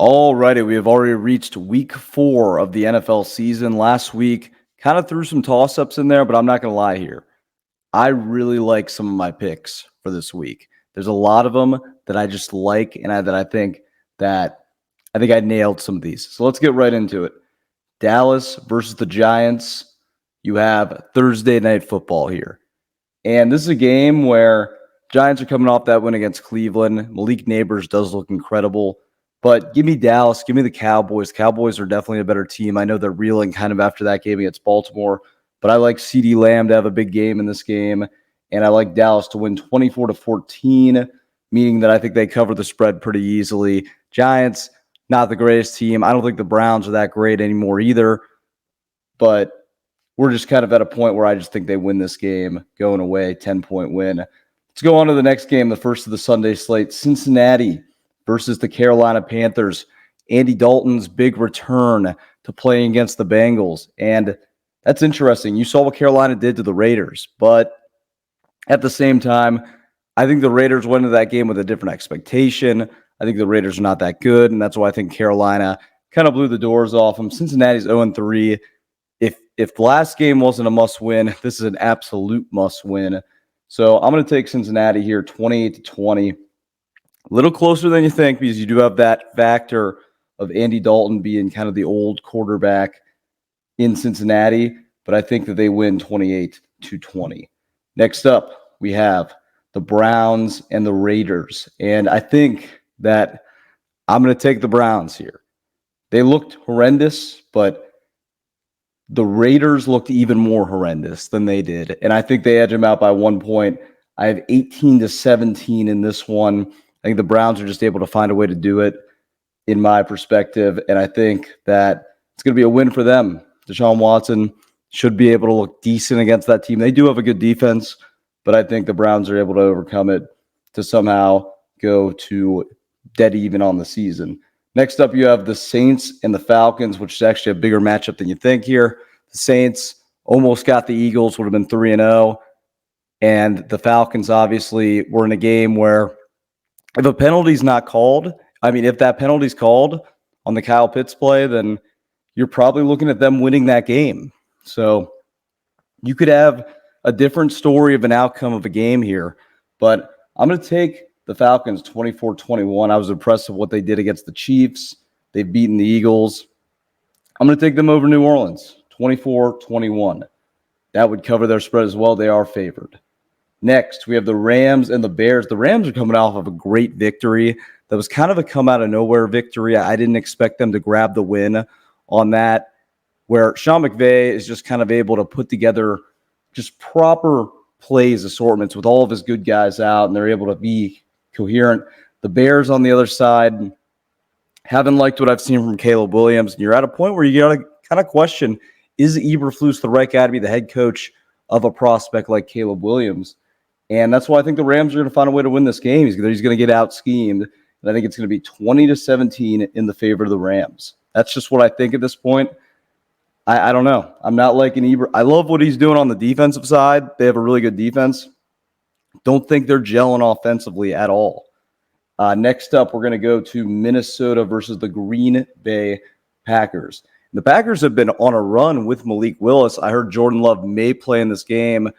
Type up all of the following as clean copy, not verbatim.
Alrighty, we have already reached week 4 of the NFL season. Last week, kind of threw some toss-ups in there, but I'm not going to lie here. I really like some of my picks for this week. There's a lot of them that I just like, and I think I nailed some of these. So let's get right into it. Dallas versus the Giants. You have Thursday night football here. And this is a game where Giants are coming off that win against Cleveland. Malik Neighbors does look incredible. But give me Dallas. Give me the Cowboys. Cowboys are definitely a better team. I know they're reeling kind of after that game against Baltimore. But I like CeeDee Lamb to have a big game in this game. And I like Dallas to win 24-14, meaning that I think they cover the spread pretty easily. Giants, not the greatest team. I don't think the Browns are that great anymore either. But we're just kind of at a point where I just think they win this game going away, 10-point win. Let's go on to the next game, the first of the Sunday slate. Cincinnati versus the Carolina Panthers. Andy Dalton's big return to playing against the Bengals. And that's interesting. You saw what Carolina did to the Raiders. But at the same time, I think the Raiders went into that game with a different expectation. I think the Raiders are not that good, and that's why I think Carolina kind of blew the doors off them. Cincinnati's 0-3. If the last game wasn't a must-win, this is an absolute must-win. So I'm going to take Cincinnati here, 28-20. A little closer than you think because you do have that factor of Andy Dalton being kind of the old quarterback in Cincinnati, but I think that they win 28-20. Next up, we have the Browns and the Raiders, and I think that I'm going to take the Browns here. They looked horrendous, but the Raiders looked even more horrendous than they did, and I think they edged them out by 1 point. I have 18-17 in this one. I think the Browns are just able to find a way to do it, in my perspective, and I think that it's going to be a win for them. Deshaun Watson should be able to look decent against that team. They do have a good defense, but I think the Browns are able to overcome it to somehow go to dead even on the season. Next up, you have the Saints and the Falcons, which is actually a bigger matchup than you think here. The Saints almost got the Eagles, would have been 3-0. And the Falcons obviously were in a game where if a penalty's not called, if that penalty's called on the Kyle Pitts play, then you're probably looking at them winning that game. So you could have a different story of an outcome of a game here. But I'm going to take the Falcons 24-21. I was impressed with what they did against the Chiefs. They've beaten the Eagles. I'm going to take them over New Orleans, 24-21. That would cover their spread as well. They are favored. Next, we have the Rams and the Bears. The Rams are coming off of a great victory. That was kind of a come-out-of-nowhere victory. I didn't expect them to grab the win on that, where Sean McVay is just kind of able to put together just proper plays assortments with all of his good guys out, and they're able to be coherent. The Bears on the other side haven't liked what I've seen from Caleb Williams, and you're at a point where you got to kind of question, is Eberflus the right guy to be the head coach of a prospect like Caleb Williams? And that's why I think the Rams are going to find a way to win this game. He's going to get out-schemed, and I think it's going to be 20-17 in the favor of the Rams. That's just what I think at this point. I don't know. I'm not liking Eber. I love what he's doing on the defensive side. They have a really good defense. Don't think they're gelling offensively at all. Next up, we're going to go to Minnesota versus the Green Bay Packers. The Packers have been on a run with Malik Willis. I heard Jordan Love may play in this game.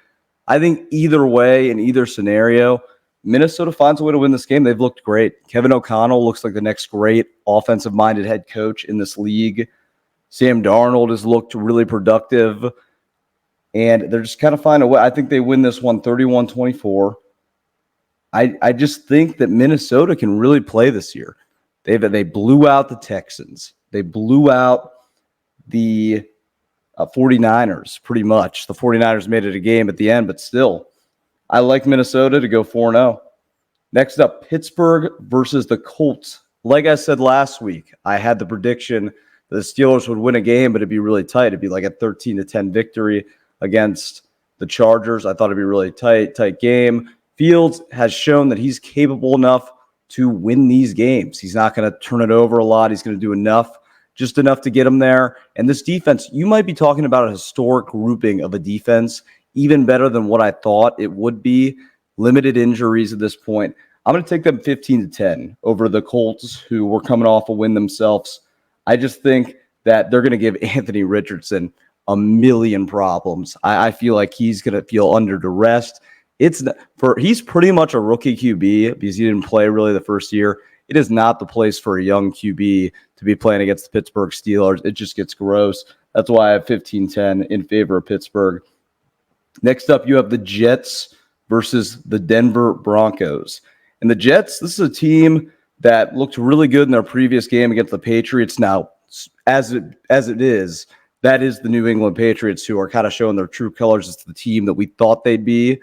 I think either way, in either scenario, Minnesota finds a way to win this game. They've looked great. Kevin O'Connell looks like the next great offensive-minded head coach in this league. Sam Darnold has looked really productive, and they're just kind of finding a way. I think they win this one 31-24. I just think that Minnesota can really play this year. They blew out the Texans. They blew out the 49ers pretty much. The 49ers made it a game at the end, but still, I like Minnesota to go 4-0. Next up, Pittsburgh versus the Colts. Like I said last week, I had the prediction the Steelers would win a game, but it'd be really tight. It'd be like a 13-10 victory against the Chargers. I thought it'd be really tight game. Fields has shown that he's capable enough to win these games. He's not going to turn it over a lot. He's going to do enough, just enough to get him there. And this defense, you might be talking about a historic grouping of a defense, even better than what I thought it would be. Limited injuries at this point. I'm going to take them 15-10 over the Colts, who were coming off a win themselves. I just think that they're going to give Anthony Richardson a million problems. I feel like he's going to feel under duress. He's pretty much a rookie QB because he didn't play really the first year. It is not the place for a young QB to be playing against the Pittsburgh Steelers. It just gets gross. That's why I have 15-10 in favor of Pittsburgh. Next up, you have the Jets versus the Denver Broncos. And the Jets, this is a team that looked really good in their previous game against the Patriots. Now, as it is, that is the New England Patriots, who are kind of showing their true colors as the team that we thought they'd be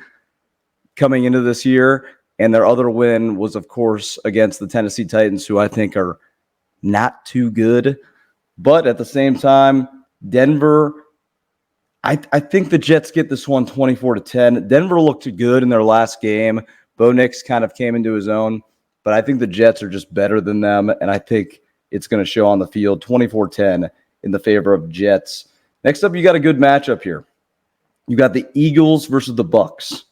coming into this year. And their other win was, of course, against the Tennessee Titans, who I think are not too good. But at the same time, Denver, I think the Jets get this one 24-10. Denver looked good in their last game. Bo Nix kind of came into his own, but I think the Jets are just better than them, and I think it's going to show on the field. 24-10 in the favor of Jets. Next up, you got a good matchup here. You got the Eagles versus the Bucs.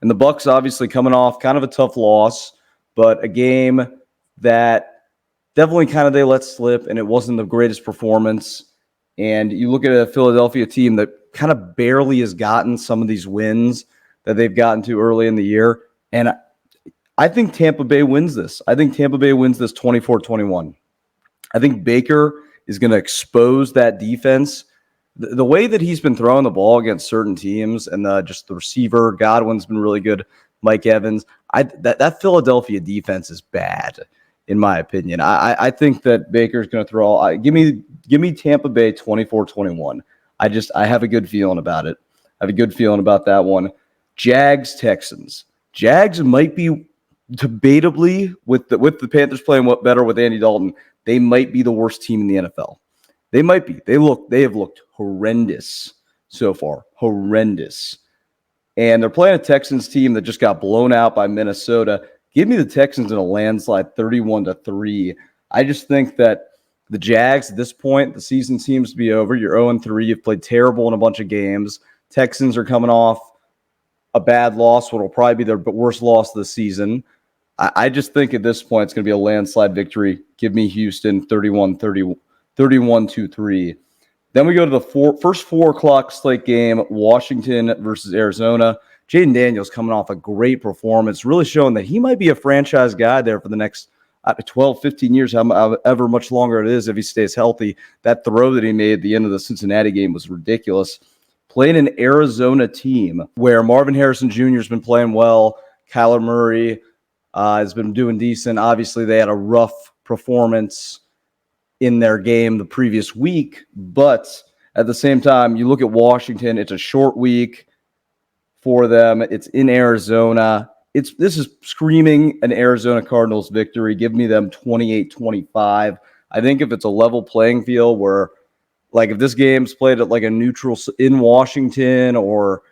And the Bucs obviously coming off kind of a tough loss, but a game that definitely kind of they let slip, and it wasn't the greatest performance. And you look at a Philadelphia team that kind of barely has gotten some of these wins that they've gotten to early in the year. And I think Tampa Bay wins this. I think Tampa Bay wins this 24-21. I think Baker is going to expose that defense. The way that he's been throwing the ball against certain teams, and just the receiver, Godwin's been really good. Mike Evans, that Philadelphia defense is bad, in my opinion. I think that Baker's going to throw. Give me Tampa Bay 24-21. I have a good feeling about it. I have a good feeling about that one. Jags Texans. Jags might be debatably with the Panthers playing better with Andy Dalton. They might be the worst team in the NFL. They might be. They have looked horrendous so far. Horrendous. And they're playing a Texans team that just got blown out by Minnesota. Give me the Texans in a landslide 31-3. I just think that the Jags, at this point, the season seems to be over. You're 0-3. You've played terrible in a bunch of games. Texans are coming off a bad loss, what will probably be their worst loss of the season. I just think at this point it's going to be a landslide victory. Give me Houston 31-3. Then we go to the first 4 o'clock slate game, Washington versus Arizona. Jaden Daniels coming off a great performance, really showing that he might be a franchise guy there for the next 12, 15 years, however much longer it is if he stays healthy. That throw that he made at the end of the Cincinnati game was ridiculous. Playing an Arizona team where Marvin Harrison Jr. has been playing well. Kyler Murray has been doing decent. Obviously, they had a rough performance in their game the previous week, but at the same time, you look at Washington, it's a short week for them. It's in Arizona. This is screaming an Arizona Cardinals victory. Give me them 28-25. I think if it's a level playing field where, like, if this game's played at like a neutral in Washington, or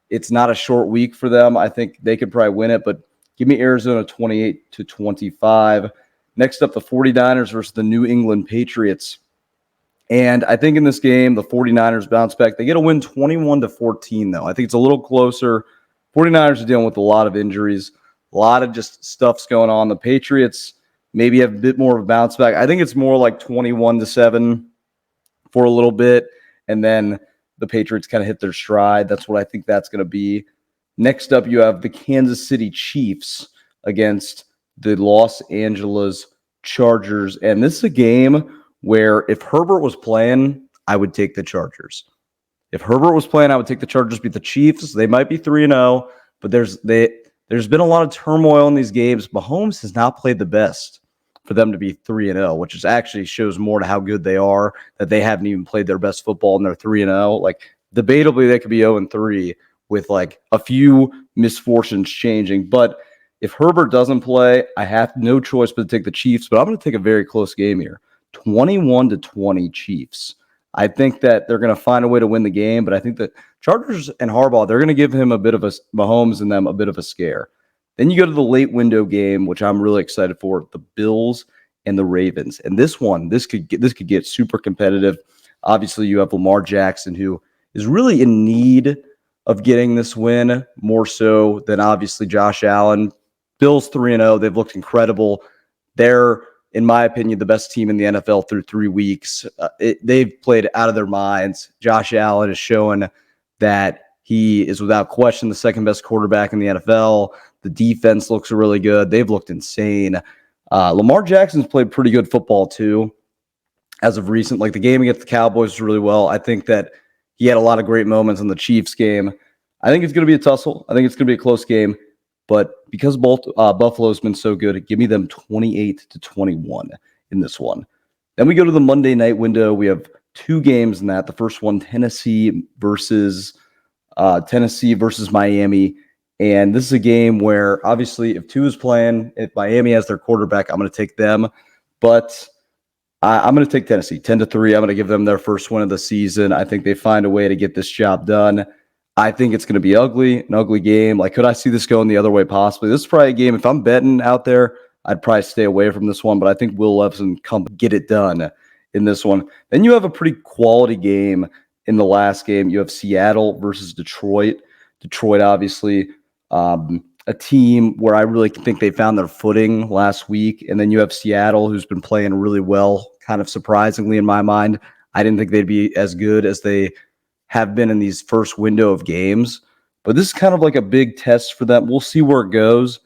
it's not a short week for them, I think they could probably win it, but give me Arizona 28-25. Next up, the 49ers versus the New England Patriots. And I think in this game, the 49ers bounce back. They get a win 21-14, though. I think it's a little closer. 49ers are dealing with a lot of injuries, a lot of just stuff's going on. The Patriots maybe have a bit more of a bounce back. I think it's more like 21-7 for a little bit, and then the Patriots kind of hit their stride. That's what I think that's going to be. Next up, you have the Kansas City Chiefs against the Los Angeles Chargers. And this is a game where if Herbert was playing, I would take the Chargers. If Herbert was playing, I would take the Chargers, beat the Chiefs. They might be 3-0, but there's been a lot of turmoil in these games. Mahomes has not played the best for them to be 3-0, which is actually shows more to how good they are, that they haven't even played their best football and they're 3-0. Like, debatably, they could be 0-3 with like a few misfortunes changing. But if Herbert doesn't play, I have no choice but to take the Chiefs. But I'm going to take a very close game here, 21-20 Chiefs. I think that they're going to find a way to win the game, but I think that Chargers and Harbaugh, they're going to give him a bit of Mahomes and them a bit of a scare. Then you go to the late window game, which I'm really excited for, the Bills and the Ravens. And this could get super competitive. Obviously, you have Lamar Jackson, who is really in need of getting this win more so than obviously Josh Allen. Bills 3-0. They've looked incredible. They're, in my opinion, the best team in the NFL through 3 weeks. They've played out of their minds. Josh Allen has shown that he is without question the second best quarterback in the NFL. The defense looks really good. They've looked insane. Lamar Jackson's played pretty good football too as of recent. Like the game against the Cowboys was really well. I think that he had a lot of great moments in the Chiefs game. I think it's going to be a tussle. I think it's going to be a close game. But because Buffalo's been so good, give me them 28-21 in this one. Then we go to the Monday night window. We have 2 games in that. The first one, Tennessee versus Miami. And this is a game where, obviously, if Tua is playing, if Miami has their quarterback, I'm going to take them. But I'm going to take Tennessee 10-3. I'm going to give them their first win of the season. I think they find a way to get this job done. I think it's going to be an ugly game. Like, could I see this going the other way possibly? This is probably a game, if I'm betting out there, I'd probably stay away from this one, but I think Will Levis can come get it done in this one. Then you have a pretty quality game in the last game. You have Seattle versus Detroit. Detroit, obviously, a team where I really think they found their footing last week. And then you have Seattle, who's been playing really well, kind of surprisingly in my mind. I didn't think they'd be as good as they have been in these first window of games. But this is kind of like a big test for them. We'll see where it goes.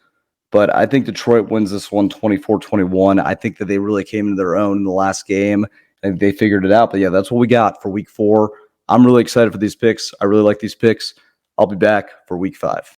But I think Detroit wins this one 24-21. I think that they really came into their own in the last game and they figured it out. But yeah, that's what we got for week 4. I'm really excited for these picks. I really like these picks. I'll be back for week 5.